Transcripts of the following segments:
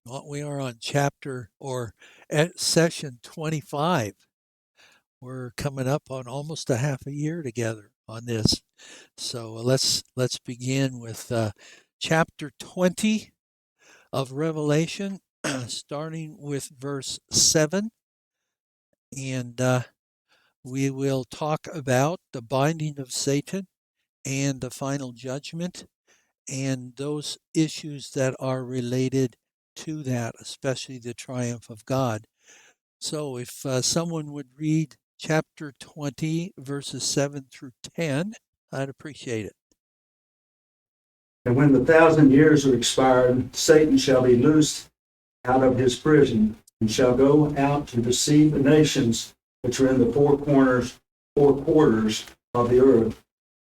Well, we are on chapter or at session 25. We're coming up on almost a half a year together on this. So let's begin with chapter 20 of Revelation, starting with verse 7, and we will talk about the binding of Satan and the final judgment and those issues that are related to that, especially the triumph of God. So if someone would read chapter 20, verses 7 through 10, I'd appreciate it. And when the 1,000 years are expired, Satan shall be loosed out of his prison, and shall go out to deceive the nations which are in the four quarters of the earth,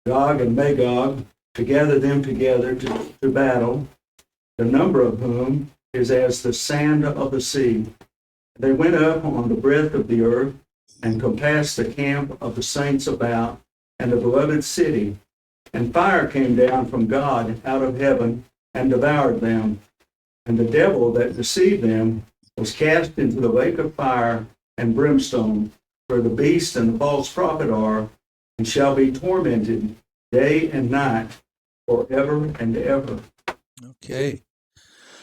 Gog and Magog, to gather them together to battle, the number of whom is as the sand of the sea. They went up on the breadth of the earth, and compassed the camp of the saints about, and the beloved city. And fire came down from God out of heaven, and devoured them. And the devil that deceived them was cast into the lake of fire and brimstone, where the beast and the false prophet are, and shall be tormented day and night forever and ever. Okay.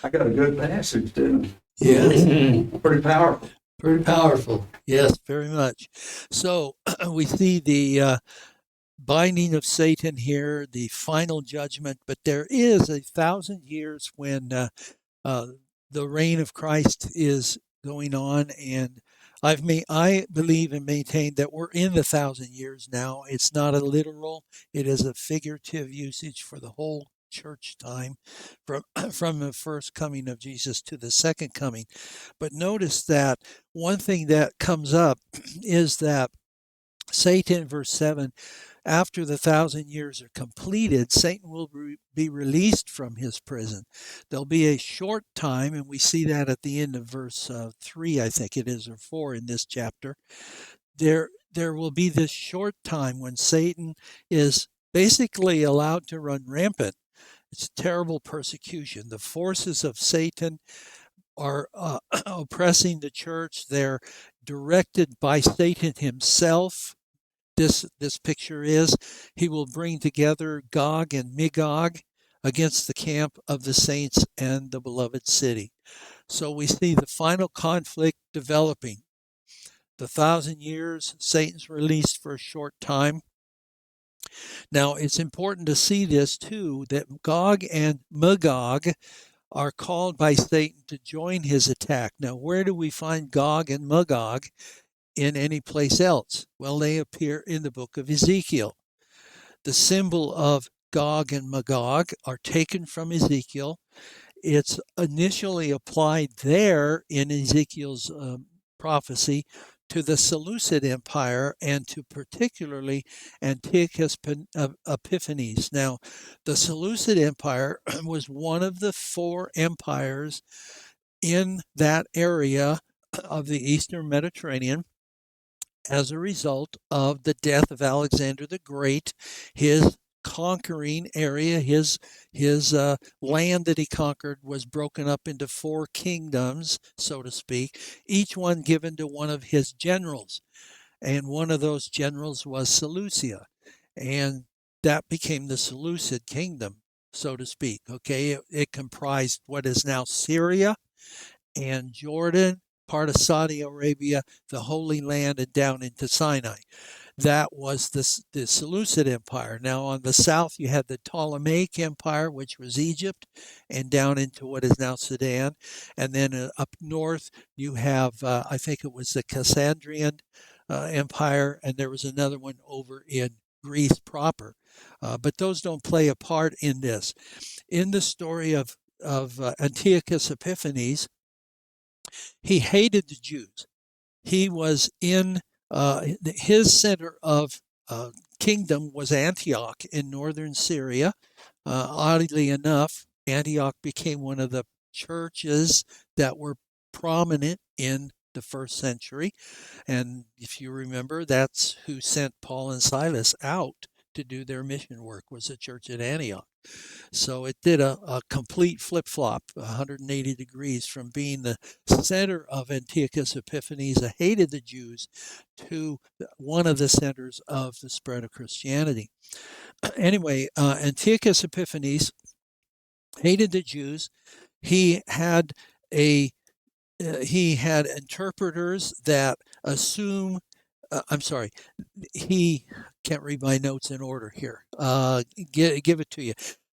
I got a good passage, didn't I? Yes. Pretty powerful. Pretty powerful. Yes, very much. So we see the binding of Satan here, the final judgment, but there is 1,000 years when uh, the reign of Christ is going on, and I believe and maintain that we're in the 1,000 years now. It's not a literal; it is a figurative usage for the whole church time, from from the first coming of Jesus to the second coming. But notice that one thing that comes up is that Satan, verse 7, after the 1,000 years are completed, Satan will be released from his prison. There'll be a short time, and we see that at the end of verse 3, I think it is, or 4 in this chapter. There will be this short time when Satan is basically allowed to run rampant. It's terrible persecution. The forces of Satan are oppressing the church. They're directed by Satan himself. This picture is he will bring together Gog and Magog against the camp of the saints and the beloved city. So we see the final conflict developing. The 1,000 years, Satan's released for a short time. Now it's important to see this too, that Gog and Magog are called by Satan to join his attack. Now, where do we find Gog and Magog in any place else? Well, they appear in the book of Ezekiel. The symbol of Gog and Magog are taken from Ezekiel. It's initially applied there in Ezekiel's prophecy to the Seleucid Empire and to particularly Antiochus Epiphanes. Now, the Seleucid Empire was one of the four empires in that area of the Eastern Mediterranean as a result of the death of Alexander the Great. His conquering area, his land that he conquered was broken up into four kingdoms, so to speak, each one given to one of his generals. And one of those generals was Seleucia. And that became the Seleucid kingdom, so to speak. Okay, it comprised what is now Syria and Jordan, part of Saudi Arabia, the Holy Land, and down into Sinai. That was the Seleucid Empire. Now, on the south, you had the Ptolemaic Empire, which was Egypt, and down into what is now Sudan. And then up north, you have, I think it was the Cassandrian Empire, and there was another one over in Greece proper. But those don't play a part in this. In the story of Antiochus Epiphanes, he hated the Jews. He was in his center of kingdom was Antioch in northern Syria. Oddly enough, Antioch became one of the churches that were prominent in the first century. And if you remember, that's who sent Paul and Silas out to do their mission work, was the church at Antioch. So it did a complete flip-flop, 180 degrees, from being the center of Antiochus Epiphanes, that hated the Jews, to one of the centers of the spread of Christianity. Anyway, Antiochus Epiphanes hated the Jews. He had interpreters that assume. I'm sorry, he can't read my notes in order here. Give it to you.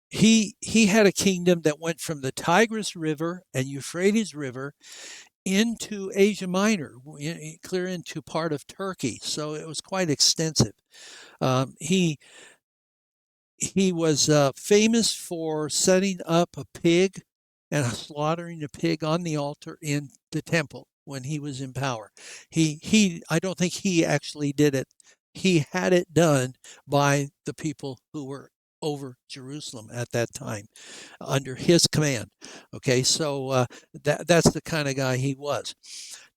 He had a kingdom that went from the Tigris River and Euphrates River into Asia Minor, clear into part of Turkey. So it was quite extensive. He was famous for setting up a pig and slaughtering a pig on the altar in the temple when he was in power. I don't think he actually did it. He had it done by the people who were over Jerusalem at that time, under his command. Okay, so that's the kind of guy he was.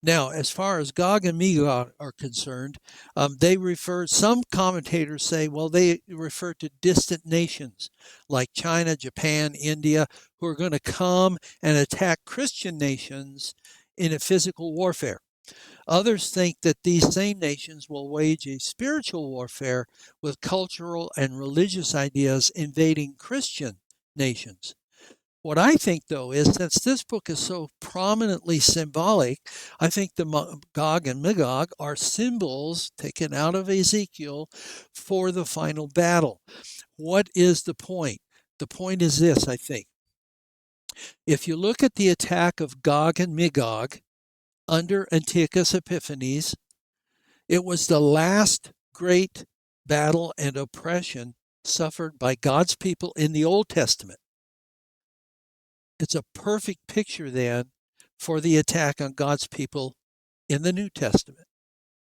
Now, as far as Gog and Magog are concerned, some commentators say, well, they refer to distant nations like China, Japan, India, who are going to come and attack Christian nations in a physical warfare. Others think that these same nations will wage a spiritual warfare with cultural and religious ideas invading Christian nations. What I think, though, is since this book is so prominently symbolic, I think the Gog and Magog are symbols taken out of Ezekiel for the final battle. What is the point? The point is this, I think. If you look at the attack of Gog and Magog under Antiochus Epiphanes, it was the last great battle and oppression suffered by God's people in the Old Testament. It's a perfect picture then for the attack on God's people in the New Testament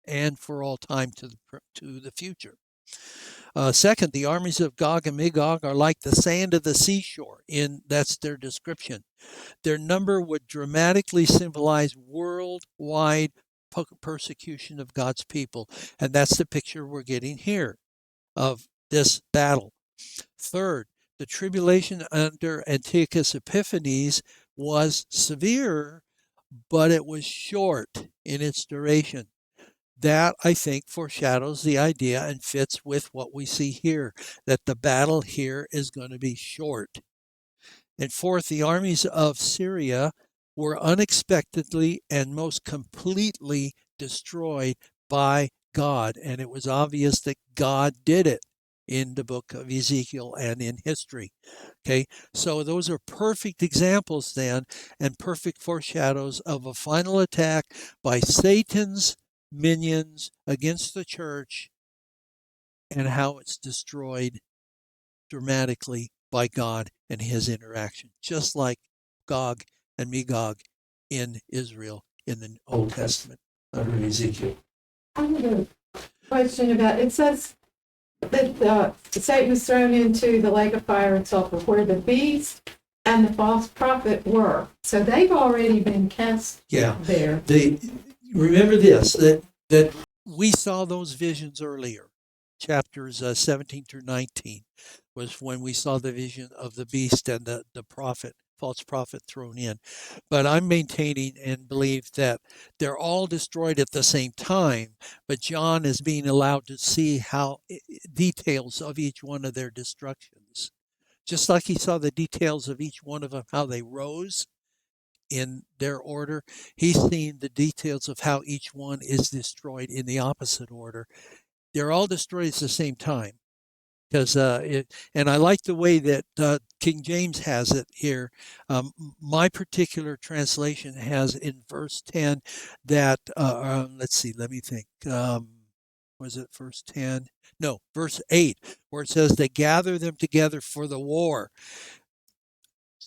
and for all time to the future. Second, the armies of Gog and Magog are like the sand of the seashore. That's their description. Their number would dramatically symbolize worldwide persecution of God's people. And that's the picture we're getting here of this battle. Third, the tribulation under Antiochus Epiphanes was severe, but it was short in its duration. That, I think, foreshadows the idea and fits with what we see here, that the battle here is going to be short. And fourth, the armies of Syria were unexpectedly and most completely destroyed by God. And it was obvious that God did it in the book of Ezekiel and in history. Okay, so those are perfect examples then, and perfect foreshadows of a final attack by Satan's minions against the church, and how it's destroyed dramatically by God and his interaction, just like Gog and Magog in Israel in the Old Testament under Ezekiel. I have a question about, it says that Satan was thrown into the lake of fire and sulfur, where the beast and the false prophet were. So they've already been cast there. Remember this, that we saw those visions earlier. Chapters 17 through 19 was when we saw the vision of the beast and the false prophet thrown in. But I'm maintaining and believe that they're all destroyed at the same time, but John is being allowed to see how details of each one of their destructions. Just like he saw the details of each one of them, how they rose in their order, he's seeing the details of how each one is destroyed in the opposite order. They're all destroyed at the same time. Because and I like the way that King James has it here. My particular translation has in verse 10 that, let's see, let me think. Was it verse 10? No, verse 8, where it says they gather them together for the war.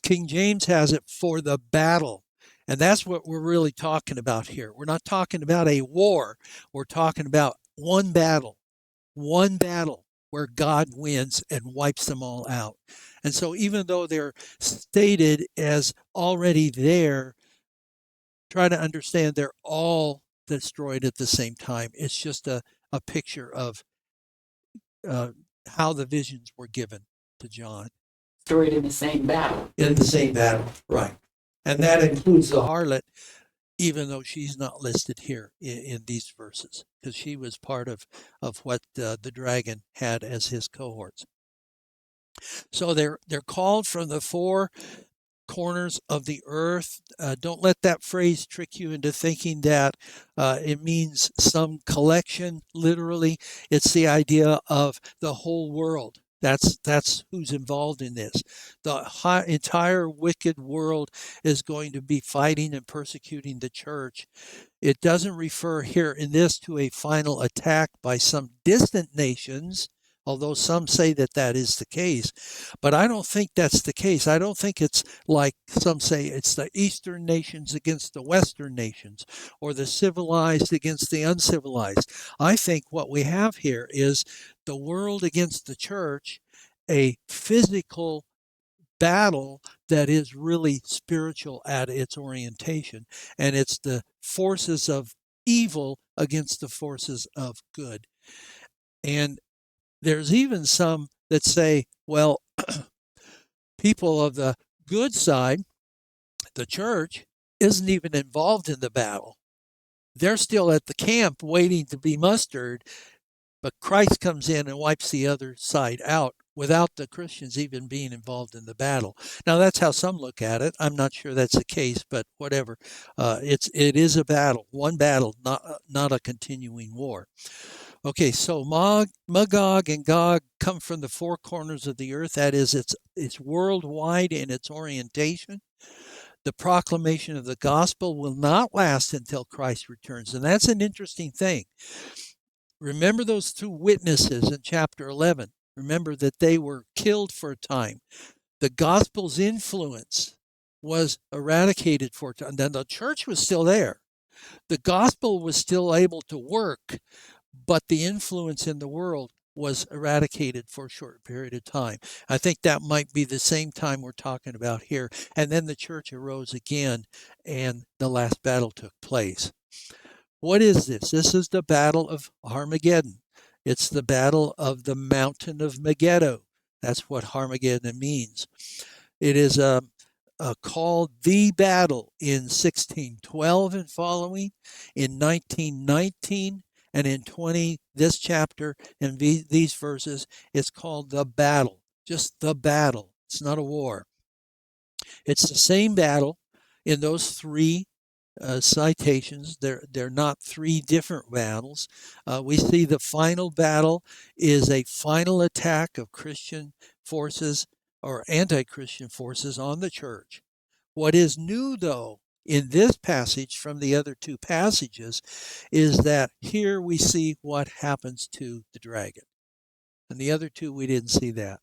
King James has it for the battle. And that's what we're really talking about here. We're not talking about a war. We're talking about one battle where God wins and wipes them all out. And so even though they're stated as already there, try to understand they're all destroyed at the same time. It's just a picture of how the visions were given to John. Stored in the same battle. In the same battle, right. And that includes the harlot, even though she's not listed here in these verses, because she was part of what the dragon had as his cohorts. So they're called from the four corners of the earth. Don't let that phrase trick you into thinking that it means some collection. Literally, it's the idea of the whole world. That's who's involved in this. The entire wicked world is going to be fighting and persecuting the church. It doesn't refer here in this to a final attack by some distant nations, although some say that that is the case. But I don't think that's the case. I don't think it's like some say it's the Eastern nations against the Western nations, or the civilized against the uncivilized. I think what we have here is the world against the church, a physical battle that is really spiritual at its orientation, and it's the forces of evil against the forces of good. And there's even some that say, well, people of the good side, the church, isn't even involved in the battle. They're still at the camp waiting to be mustered, but Christ comes in and wipes the other side out without the Christians even being involved in the battle. Now, that's how some look at it. I'm not sure that's the case, but whatever. It is a battle, one battle, not a continuing war. Okay, so Magog and Gog come from the four corners of the earth. That is, it's worldwide in its orientation. The proclamation of the gospel will not last until Christ returns, and that's an interesting thing. Remember those two witnesses in chapter 11. Remember that they were killed for a time. The gospel's influence was eradicated for a time. Then the church was still there. The gospel was still able to work, but the influence in the world was eradicated for a short period of time. I think that might be the same time we're talking about here. And then the church arose again, and the last battle took place. What is this? This is the battle of Armageddon. It's the battle of the mountain of Megiddo. That's what Armageddon means. It is called the battle in 1612 and following, in 1919, and in this chapter and these verses, it's called the battle. Just the battle. It's not a war. It's the same battle in those three citations. They're not three different battles. We see the final battle is a final attack of Christian forces or anti-Christian forces on the church. What is new, though, in this passage from the other two passages is that here we see what happens to the dragon. And the other two, we didn't see that.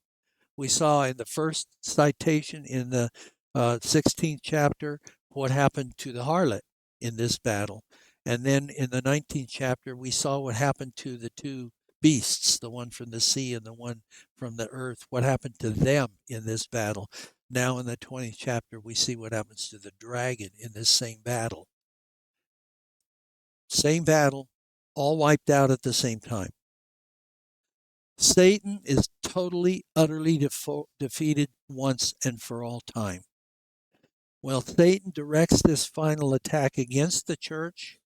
We saw in the first citation in the 16th chapter what happened to the harlot in this battle. And then in the 19th chapter, we saw what happened to the two beasts, the one from the sea and the one from the earth, what happened to them in this battle. Now in the 20th chapter, we see what happens to the dragon in this same battle. Same battle, all wiped out at the same time. Satan is totally, utterly defeated once and for all time. Well, Satan directs this final attack against the church,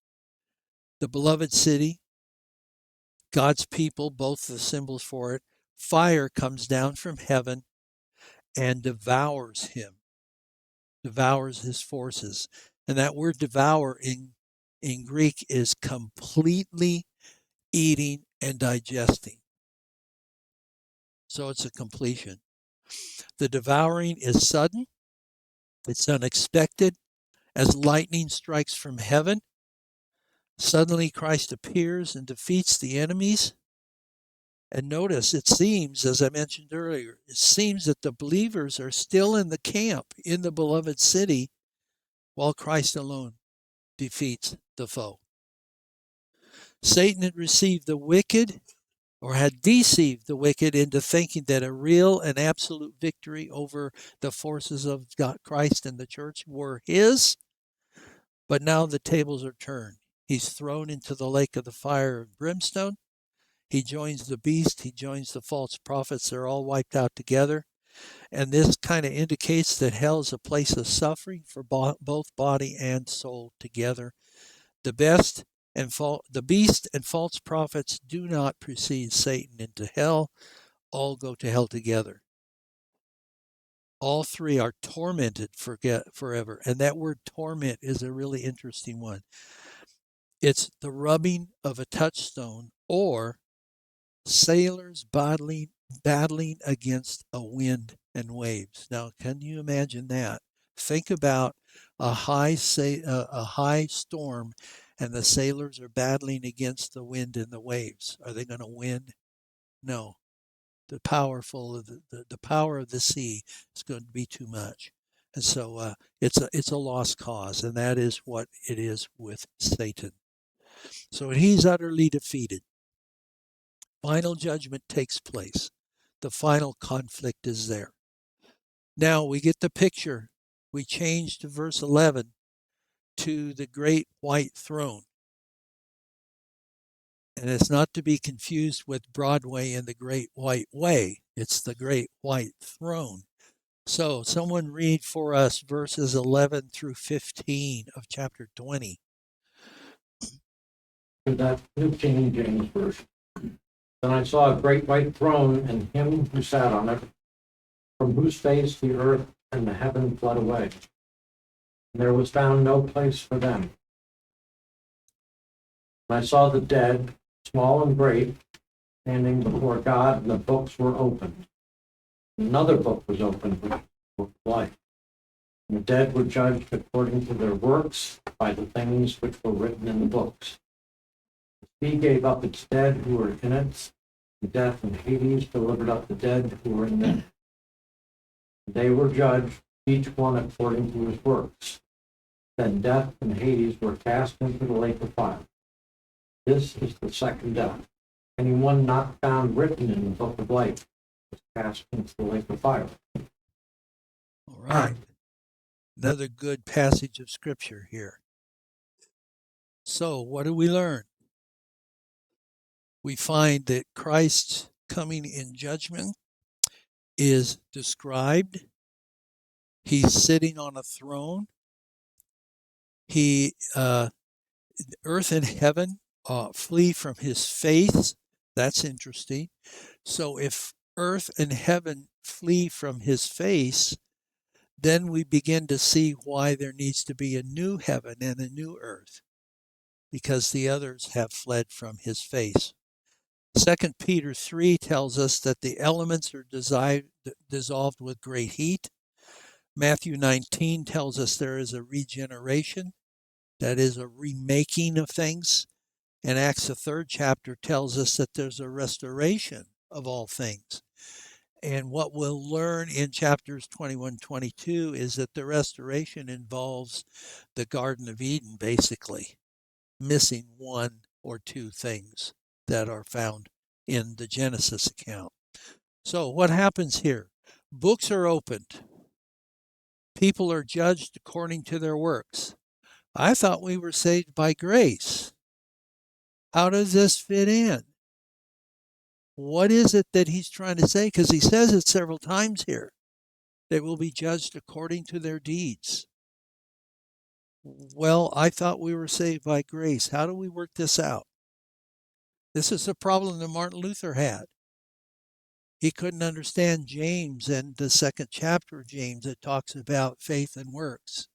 the beloved city, God's people, both the symbols for it. Fire comes down from heaven and devours him, devours his forces. And that word devour in Greek is completely eating and digesting. So it's a completion. The devouring is sudden. It's unexpected. As lightning strikes from heaven, suddenly Christ appears and defeats the enemies. And notice, it seems, as I mentioned earlier, it seems that the believers are still in the camp, in the beloved city, while Christ alone defeats the foe. Satan had received the wicked, or had deceived the wicked into thinking that a real and absolute victory over the forces of God, Christ and the church were his. But now the tables are turned. He's thrown into the lake of the fire and brimstone. He joins the beast. He joins the false prophets. They're all wiped out together. And this kind of indicates that hell is a place of suffering for both body and soul together. The beast and false prophets do not precede Satan into hell. All go to hell together. All three are tormented forever. And that word torment is a really interesting one. It's the rubbing of a touchstone, or sailors battling against a wind and waves. Now, can you imagine that? Think about a high storm, and the sailors are battling against the wind and the waves. Are they going to win? No. The power of the sea is going to be too much, and so it's a lost cause, and that is what it is with Satan. So he's utterly defeated. Final judgment takes place. The final conflict is there. Now we get the picture. We change to verse 11 to the great white throne. And it's not to be confused with Broadway and the Great White Way. It's the Great White Throne. So someone read for us verses 11 through 15 of chapter 20. To that New King James Version. Then I saw a great white throne and him who sat on it, from whose face the earth and the heaven fled away. And there was found no place for them. And I saw the dead, small and great, standing before God, and the books were opened. Another book was opened, which was the book of life. And the dead were judged according to their works by the things which were written in the books. The sea gave up its dead who were in it, and death and Hades delivered up the dead who were in them. They were judged, each one according to his works. Then death and Hades were cast into the lake of fire. This is the second death. Anyone not found written in the book of life was cast into the lake of fire. All right. Another good passage of scripture here. So what do we learn? We find that Christ's coming in judgment is described. He's sitting on a throne. Earth and heaven flee from his face. That's interesting. So if earth and heaven flee from his face, then we begin to see why there needs to be a new heaven and a new earth, because the others have fled from his face. 2 Peter 3 tells us that the elements are dissolved with great heat. Matthew 19 tells us there is a regeneration, that is a remaking of things. And Acts, the 3rd chapter, tells us that there's a restoration of all things. And what we'll learn in chapters 21, 22 is that the restoration involves the Garden of Eden, basically, missing one or two things that are found in the Genesis account. So what happens here? Books are opened. People are judged according to their works. I thought we were saved by grace. How does this fit in? What is it that he's trying to say? Because he says it several times here. They will be judged according to their deeds. Well, I thought we were saved by grace. How do we work this out? This is the problem that Martin Luther had. He couldn't understand James and the 2nd chapter of James that talks about faith and works.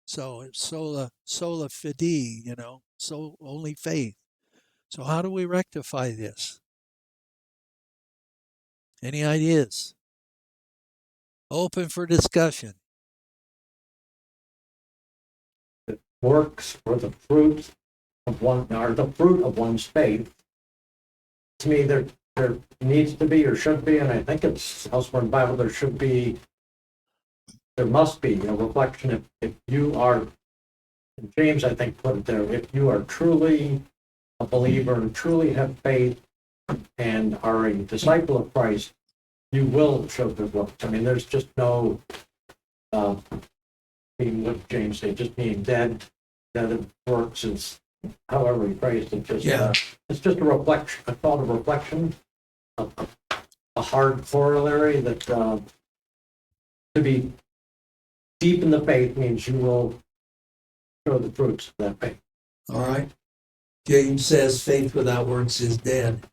So it's sola fide, so only faith. So how do we rectify this? Any ideas? Open for discussion. The works or the fruit of one's faith. To me, there needs to be or should be, and I think it's elsewhere in the Bible, there must be a reflection if you are, James I think put it there, if you are truly a believer and truly have faith and are a disciple of Christ, you will show good works. I mean, there's just no being what James said, just being dead of works is however he phrased it, just, Yeah. it's just a reflection, I call it a reflection, a hard corollary that, to be deep in the faith means you will show the fruits of that faith. All right. James says faith without works is dead.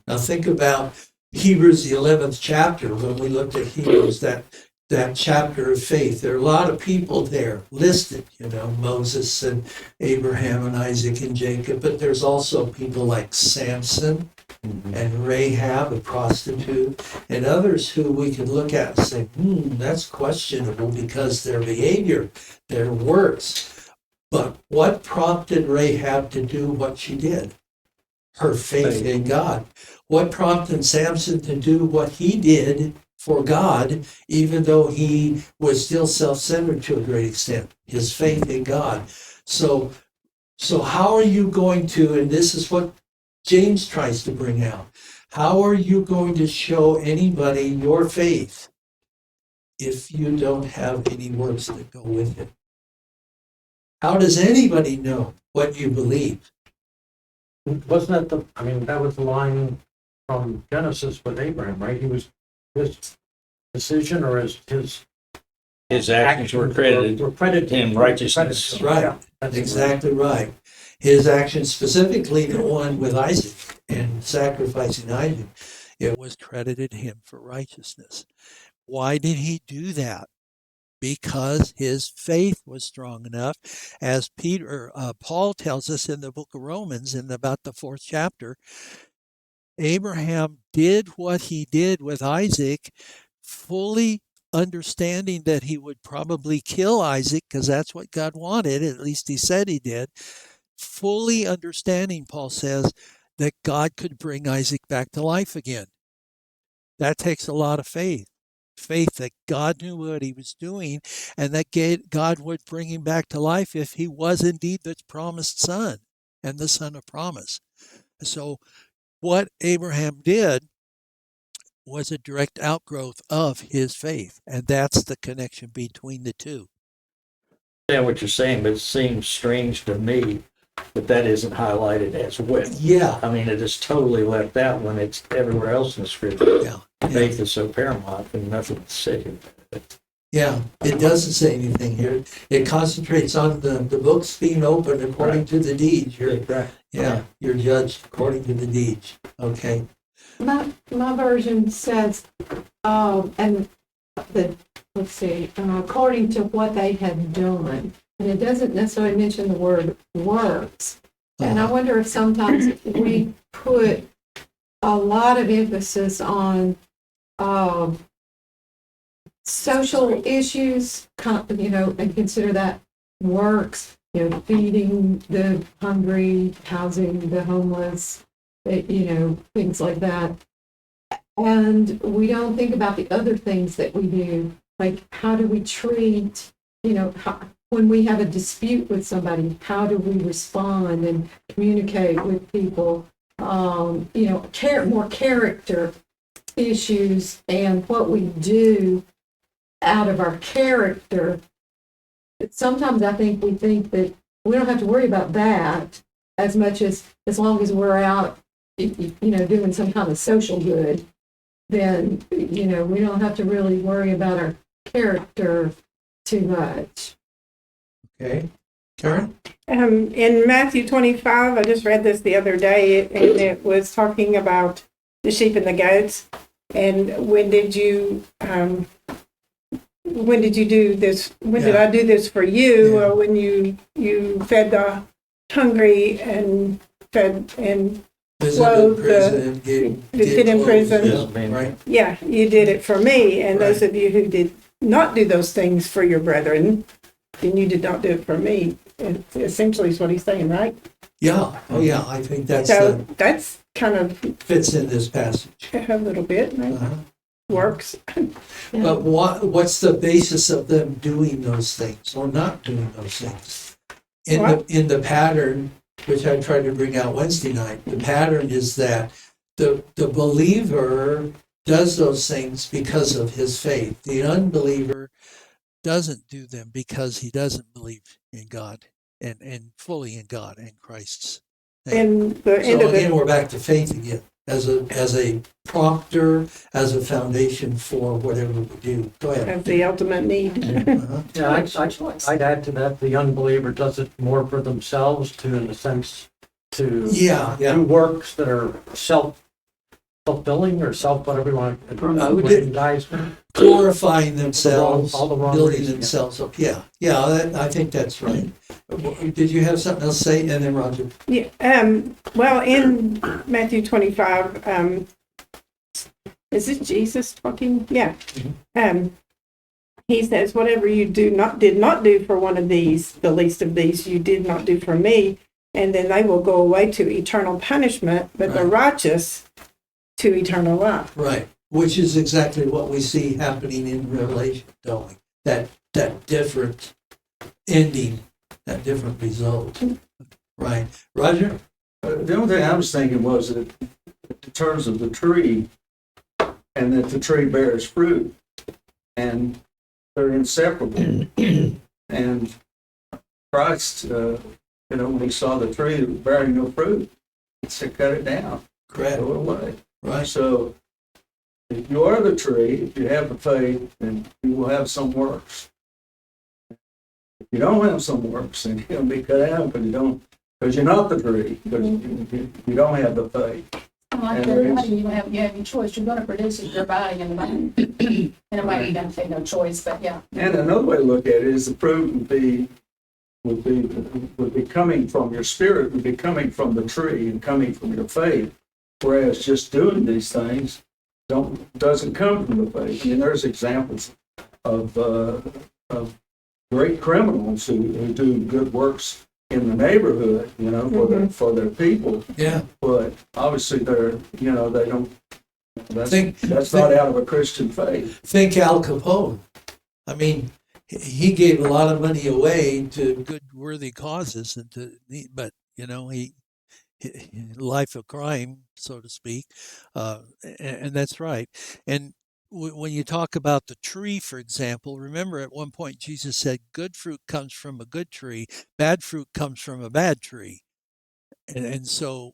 Now think about Hebrews, the 11th chapter, when we looked at Hebrews, that chapter of faith. There are a lot of people there listed, Moses and Abraham and Isaac and Jacob, but there's also people like Samson and Rahab, a prostitute, and others who we could look at and say, that's questionable because their behavior, their works. But what prompted Rahab to do what she did? Her faith in God. What prompted Samson to do what he did for God, even though he was still self-centered to a great extent? His faith in God. So how are you going to, and this is what James tries to bring out, how are you going to show anybody your faith if you don't have any works that go with it? How does anybody know what you believe? Wasn't that that was the line from Genesis with Abraham, right? His decision or His actions were credited were credited in righteousness. credited. Right. Yeah, that's Exactly right. His actions, specifically the one with Isaac and sacrificing Isaac, it was credited him for righteousness. Why did he do that? Because his faith was strong enough, as Paul tells us in the book of Romans, in about the 4th chapter. Abraham did what he did with Isaac, fully understanding that he would probably kill Isaac, because that's what God wanted, at least he said he did. Fully understanding, Paul says, that God could bring Isaac back to life again. That takes a lot of faith. Faith that God knew what he was doing and that God would bring him back to life if he was indeed the promised son and the son of promise. So what Abraham did was a direct outgrowth of his faith, and that's the connection between the two. I understand what you're saying, but it seems strange to me that isn't highlighted as well. Yeah. I mean, it is totally left out when it's everywhere else in the scripture. Yeah. Faith is so paramount and nothing to say about it. Yeah, it doesn't say anything here. It concentrates on the books being open according to the deeds. You're judged according to the deeds. Okay. My version says, according to what they had done. And it doesn't necessarily mention the word works. And I wonder if sometimes we put a lot of emphasis on social issues, and consider that works, feeding the hungry, housing the homeless, things like that. And we don't think about the other things that we do, like how do we treat, when we have a dispute with somebody, how do we respond and communicate with people? More character issues and what we do out of our character. Sometimes I think we think that we don't have to worry about that as much as long as we're out, doing some kind of social good, then, we don't have to really worry about our character too much. Okay. Karen? In Matthew 25, I just read this the other day, and it was talking about the sheep and the goats. And when did you do this? When did I do this for you? Yeah. Or when you fed the hungry and fed and Visited prison, did in prison? Yeah, right. Yeah, you did it for me. And those Right. of you who did not do those things for your brethren, then you did not do it for me. It essentially is what he's saying, right? Yeah. Oh, yeah. I think that's That's kind of fits in this passage. a little bit, right? Uh-huh. Works. But what's the basis of them doing those things or not doing those things? In the pattern, which I tried to bring out Wednesday night, the pattern is that the believer does those things because of his faith. The unbeliever doesn't do them because he doesn't believe in God. and fully in God and Christ's. And the end So of again, it, we're back to faith again, as a prompter, as a foundation for whatever we do. Go ahead. as the ultimate need. Uh-huh. Yeah, I'd add to that, the unbeliever does it more for themselves to, in a sense, to do works that are self-fulfilling or whatever you want to aggrandizement. Glorifying themselves, All the wrong building reasons. themselves up. Yeah, I think that's right. Did you have something else to say? And then Roger. Yeah, well, in Matthew 25, is it Jesus talking? Yeah. He says, whatever you did not do for one of these, the least of these, you did not do for me. And then they will go away to eternal punishment, but the righteous to eternal life. Right, which is exactly what we see happening in Revelation, don't we? That different ending, that different result. Right. Roger? The only thing I was thinking was that in terms of the tree, and that the tree bears fruit, and they're inseparable. And Christ, when he saw the tree bearing no fruit, he said, cut it down, Correct. throw it away. Right. So if you are the tree, if you have the faith, then you will have some works. If you don't have some works, then you're going to be cut out because you're not the tree, because you don't have the faith. Like And there your is- body, you have your choice. You're going to produce it, your body and the mind. And it might be done say no choice, but yeah. And another way to look at it is the fruit would be coming from your spirit, would be coming from the tree and coming from your faith. Whereas just doing these things doesn't come from the faith. I mean, there's examples of great criminals who do good works in the neighborhood, for their people. Yeah. But obviously they don't. Think- That's not out of a Christian faith. Think Al Capone. I mean, he gave a lot of money away to good, worthy causes, but he life of crime, so to speak, and that's right. And when you talk about the tree, for example, remember at one point Jesus said, "Good fruit comes from a good tree; bad fruit comes from a bad tree." And so,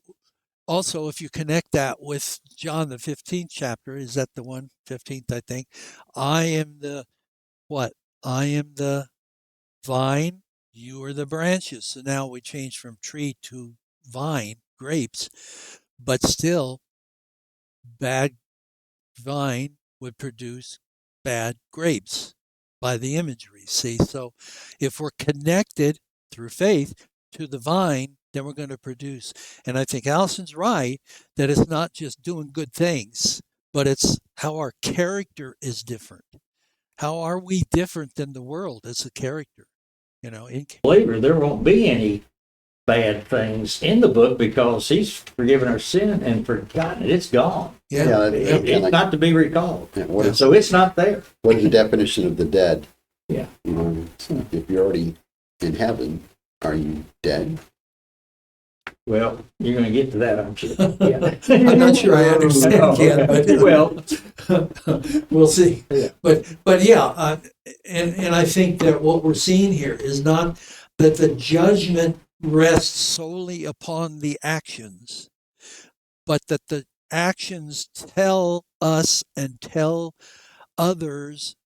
also, if you connect that with John the 15th chapter, is that the one 15th? I think. I am the what? I am the vine, you are the branches. So now we change from tree to vine, grapes, but still bad vine would produce bad grapes by the imagery. See, so if we're connected through faith to the vine, then we're going to produce. And I think Allison's right that it's not just doing good things, but it's how our character is different. How are we different than the world as a character? Believer, there won't be any bad things in the book because he's forgiven our sin and forgotten it. It's gone. Yeah. It's not to be recalled. Yeah, what is So it's not there. the definition of the dead? Yeah. If you're already in heaven, are you dead? Well, you're going to get to that, aren't you? Yeah. I'm not sure I understand, Ken, but Well, we'll see. Yeah. But yeah, and I think that what we're seeing here is not that the judgment rests solely upon the actions, but that the actions tell us and tell others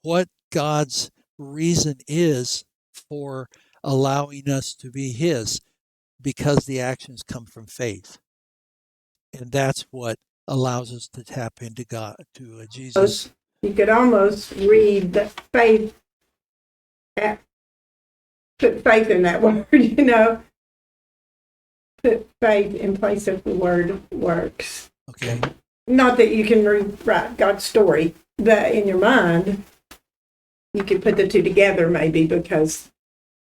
what God's reason is for allowing us to be His, because the actions come from faith. And that's what allows us to tap into God, to Jesus. You could almost read that faith, put faith in that word, put faith in place of the word works. Okay. Not that you can rewrite God's story, but in your mind, you could put the two together maybe, because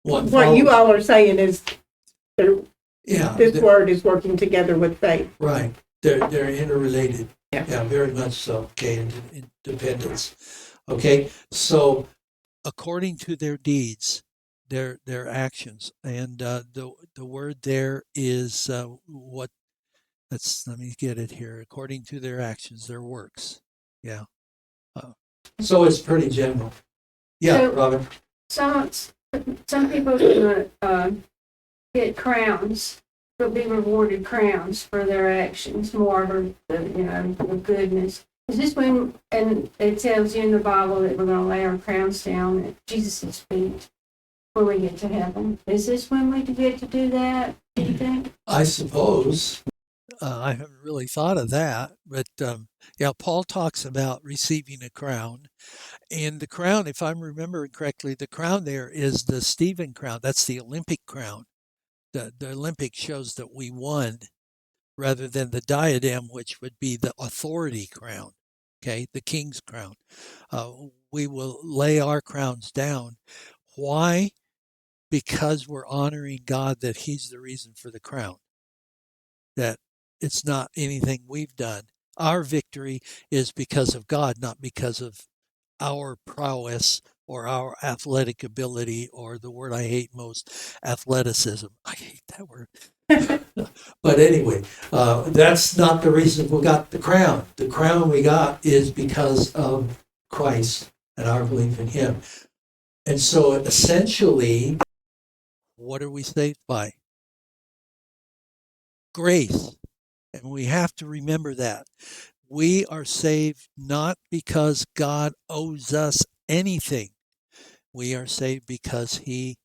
What you follows- all are saying is yeah, this word is working together with faith. right. They're interrelated. Yeah. Very much so. Okay, independence. Okay, so according to their deeds, their actions, and the word there is what. Let me get it here. According to their actions, their works. Yeah. So it's pretty general. Yeah, So- Robin. Sounds some people are gonna, get crowns. They'll be rewarded crowns for their actions, more of the goodness. Is this when, and it tells you in the Bible that we're gonna lay our crowns down at Jesus' feet when we get to heaven. Is this when we get to do that, do you think? I suppose. I haven't really thought of that, but yeah, Paul talks about receiving a crown. And the crown, if I'm remembering correctly, the crown there is the Stephen crown. That's the Olympic crown. The Olympic shows that we won rather than the diadem, which would be the authority crown, okay, the king's crown. We will lay our crowns down. Why? Because we're honoring God, that He's the reason for the crown, that it's not anything we've done. Our victory is because of God, not because of our prowess or our athletic ability, or the word I hate most, athleticism. I hate that word. But anyway, that's not the reason we got the crown. The crown we got is because of Christ and our belief in Him. And so essentially, what are we saved by? Grace. And we have to remember that. We are saved not because God owes us anything. We are saved because He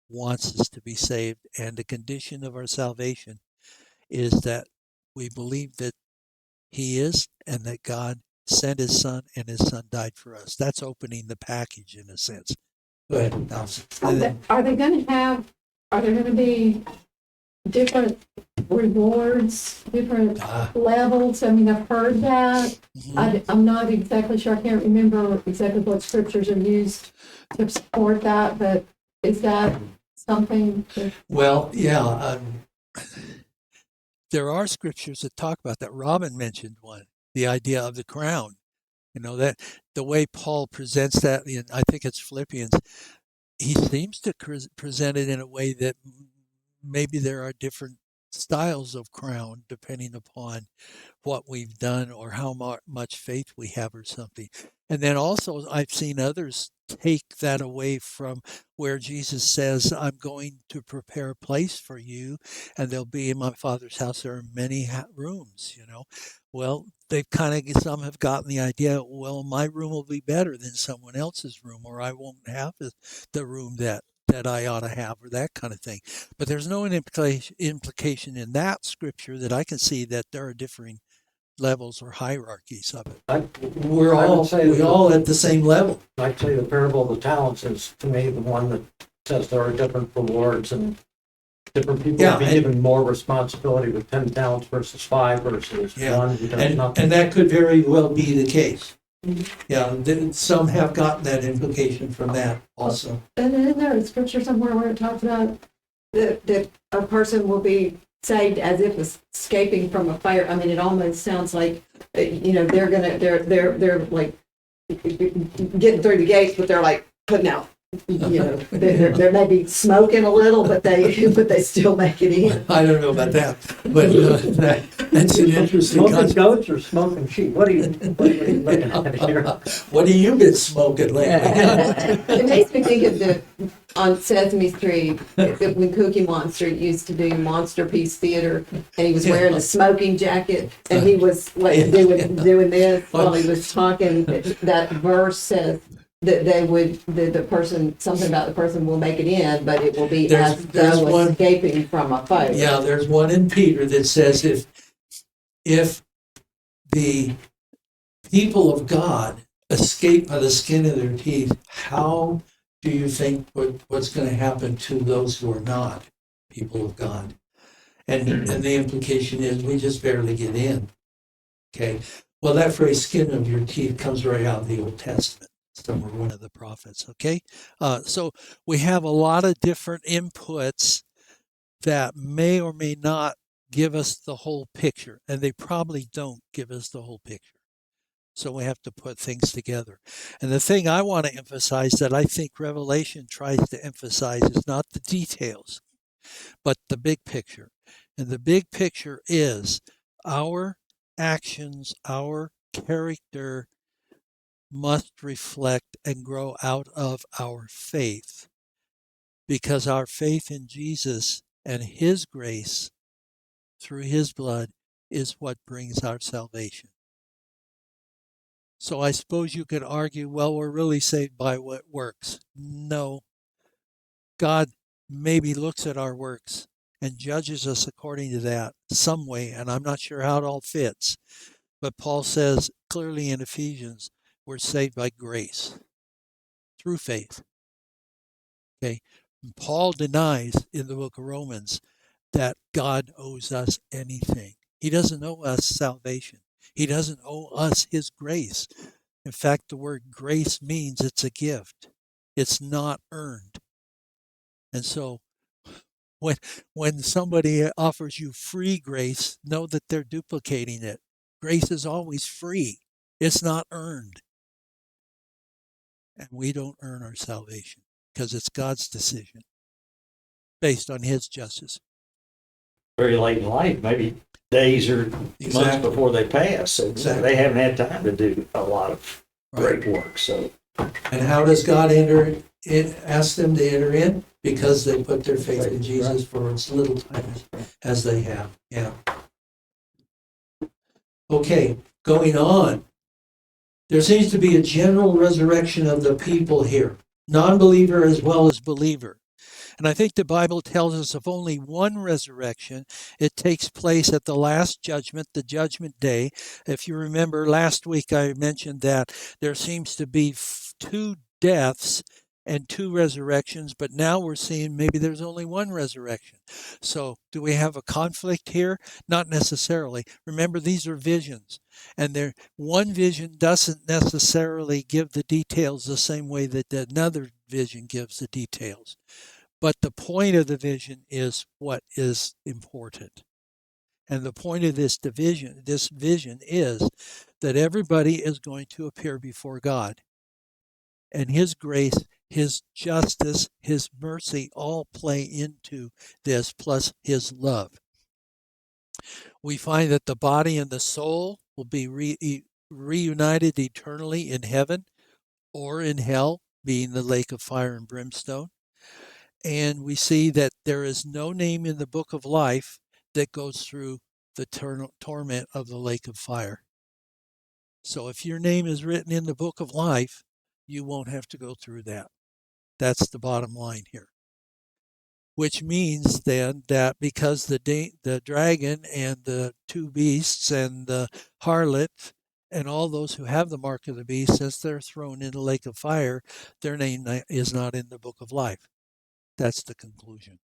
wants us to be saved. And the condition of our salvation is that we believe that He is, and that God sent His Son, and His Son died for us. That's opening the package in a sense. Go ahead, Nelson. Are they going to be different rewards, different levels? I mean, I've heard that. I'm not exactly sure. I can't remember exactly what scriptures are used to support that, but is that something that... Well, yeah, there are scriptures that talk about that. Robin mentioned one, the idea of the crown. You know, that the way Paul presents that in, I think it's Philippians, he seems to present it in a way that maybe there are different styles of crown depending upon what we've done or how much faith we have or something. And then also I've seen others take that away from where Jesus says, I'm going to prepare a place for you, and there'll be in my Father's house, there are many rooms, you know. Well, they've some have gotten the idea, well, my room will be better than someone else's room, or I won't have the room that I ought to have, or that kind of thing. But there's no implication in that scripture that I can see that there are differing levels or hierarchies of it. We're all at the same level. I'd say the parable of the talents is, to me, the one that says there are different rewards and different people will be given more responsibility with 10 talents versus 5 versus 1 who does nothing. And that could very well be the case. Yeah, some have gotten that implication from that also. And then there is scripture somewhere where it talks about that a person will be saved as if escaping from a fire. I mean, it almost sounds like, they're like getting through the gates, but they're like putting out. They're maybe smoking a little, but they still make it in. I don't know about that, but that's an interesting Smoking concept. goats or smoking sheep? What are you looking at here? What have you been smoking lately? It makes me think of on Sesame Street, when Cookie Monster used to do Monster Piece Theater, and he was wearing a smoking jacket, and he was like doing this while he was talking. That verse says that the person, something about the person will make it in, but it will be as though escaping from a fire. Yeah, there's one in Peter that says if the people of God escape by the skin of their teeth, how do you think what's going to happen to those who are not people of God? And the implication is we just barely get in. Okay. Well, that phrase "skin of your teeth" comes right out of the Old Testament. Somewhere one of the prophets. Okay. So we have a lot of different inputs that may or may not give us the whole picture, and they probably don't give us the whole picture. So we have to put things together. And the thing I want to emphasize that I think Revelation tries to emphasize is not the details, but the big picture. And the big picture is our actions, our character must reflect and grow out of our faith. because our faith in Jesus and his grace through his blood is what brings our salvation. So I suppose you could argue, well, we're really saved by what works. No. God maybe looks at our works and judges us according to that some way, and I'm not sure how it all fits. But Paul says clearly in Ephesians, we're saved by grace through faith. Okay. And Paul denies in the book of Romans that God owes us anything. He doesn't owe us salvation. He doesn't owe us his grace. In fact, the word grace means it's a gift. It's not earned. And so when somebody offers you free grace, know that they're duplicating it. Grace is always free. It's not earned. And we don't earn our salvation because it's God's decision based on his justice. Very late in life, maybe days or months Exactly. before they pass. So Exactly. they haven't had time to do a lot of Right. great work. So And how does God ask them to enter in? Because they put their faith in Jesus for as little time as they have. Yeah. Okay, going on. There seems to be a general resurrection of the people here, non-believer as well as believer. And I think the Bible tells us of only one resurrection. It takes place at the last judgment, the judgment day. If you remember last week, I mentioned that there seems to be two deaths and two resurrections, but now we're seeing maybe there's only one resurrection. So do we have a conflict here? Not necessarily. Remember, these are visions, and one vision doesn't necessarily give the details the same way that another vision gives the details. But the point of the vision is what is important. And the point of this vision is that everybody is going to appear before God. And his grace, his justice, his mercy all play into this, plus his love. We find that the body and the soul will be reunited eternally in heaven or in hell, being the lake of fire and brimstone. And we see that there is no name in the book of life that goes through the torment of the lake of fire. So if your name is written in the book of life, you won't have to go through that. That's the bottom line here. Which means then that because the dragon and the two beasts and the harlot and all those who have the mark of the beast, as they're thrown in the lake of fire, their name is not in the book of life. That's the conclusion.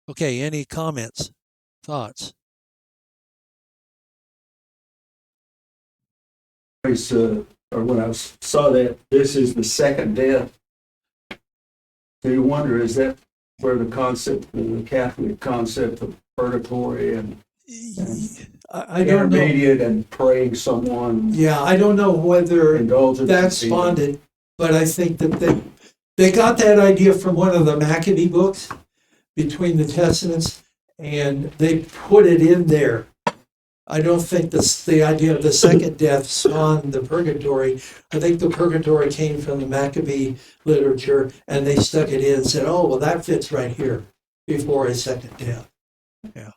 Okay, any comments, thoughts? Or when I saw that this is the second death, so you wonder, is that where the Catholic concept of purgatory and I don't know. intermediate and praying someone Yeah, I don't know whether indulgence that spawned it, but I think that they got that idea from one of the Maccabee books between the Testaments, and they put it in there. I don't think the idea of the second death spawned the purgatory. I think the purgatory came from the Maccabee literature, and they stuck it in and said, oh, well, that fits right here before a second death. Yeah.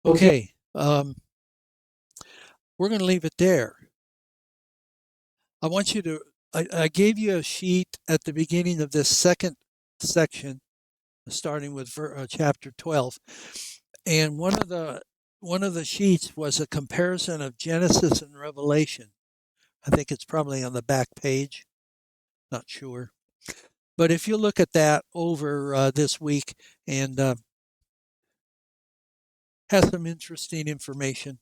Okay, we're going to leave it there. I want you to, I gave you a sheet at the beginning of this second section, starting with chapter 12. And one of the sheets was a comparison of Genesis and Revelation. I think it's probably on the back page. Not sure. But if you look at that over this week and has some interesting information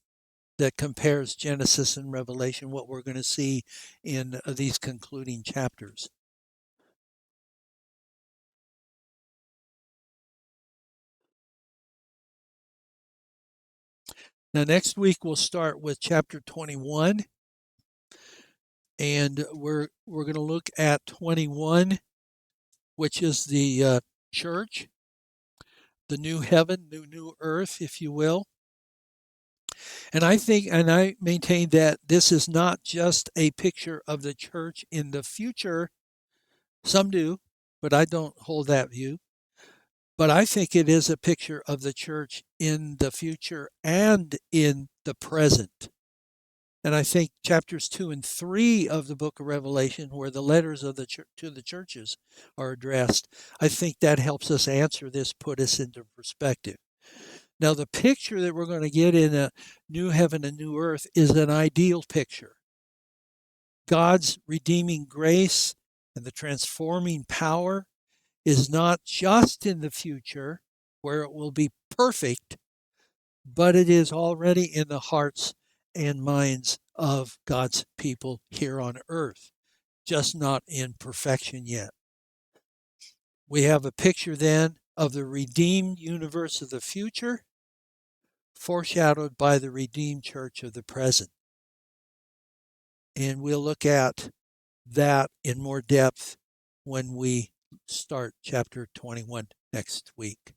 that compares Genesis and Revelation, what we're going to see in these concluding chapters. Now, next week we'll start with chapter 21, and we're going to look at 21, which is the church, the new heaven, new earth, if you will. And I maintain that this is not just a picture of the church in the future. Some do, but I don't hold that view. But I think it is a picture of the church in the future and in the present. And I think chapters 2 and 3 of the book of Revelation, where the letters of to the churches are addressed, I think that helps us answer this, put us into perspective. Now, the picture that we're going to get in a new heaven and new earth is an ideal picture. God's redeeming grace and the transforming power is not just in the future where it will be perfect, but it is already in the hearts and minds of God's people here on earth, just not in perfection yet. We have a picture then of the redeemed universe of the future, foreshadowed by the redeemed church of the present. And we'll look at that in more depth when we start chapter 21 next week.